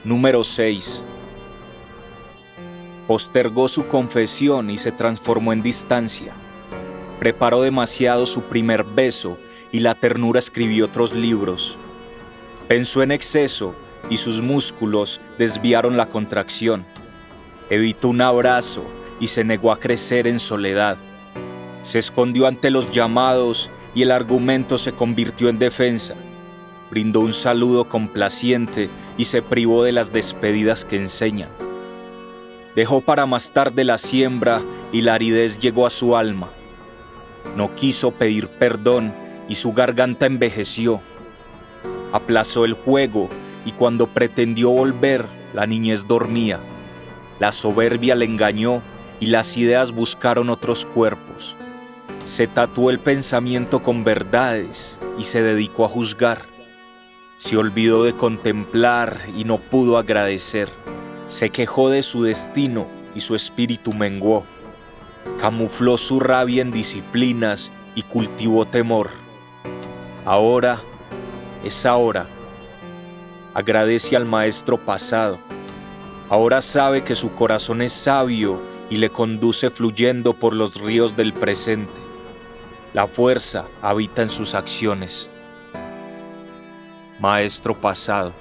Número 6. Postergó su confesión y se transformó en distancia. Preparó demasiado su primer beso y la ternura escribió otros libros. Pensó en exceso y sus músculos desviaron la contracción. Evitó un abrazo y se negó a crecer en soledad. Se escondió ante los llamados y el argumento se convirtió en defensa. Brindó un saludo complaciente y se privó de las despedidas que enseñan. Dejó para más tarde la siembra y la aridez llegó a su alma. No quiso pedir perdón y su garganta envejeció. Aplazó el juego y cuando pretendió volver, la niñez dormía. La soberbia le engañó y las ideas buscaron otros cuerpos. Se tatuó el pensamiento con verdades y se dedicó a juzgar. Se olvidó de contemplar y no pudo agradecer. Se quejó de su destino y su espíritu menguó. Camufló su rabia en disciplinas y cultivó temor. Ahora es ahora. Agradece al maestro pasado. Ahora sabe que su corazón es sabio y le conduce fluyendo por los ríos del presente. La fuerza habita en sus acciones. Maestro pasado.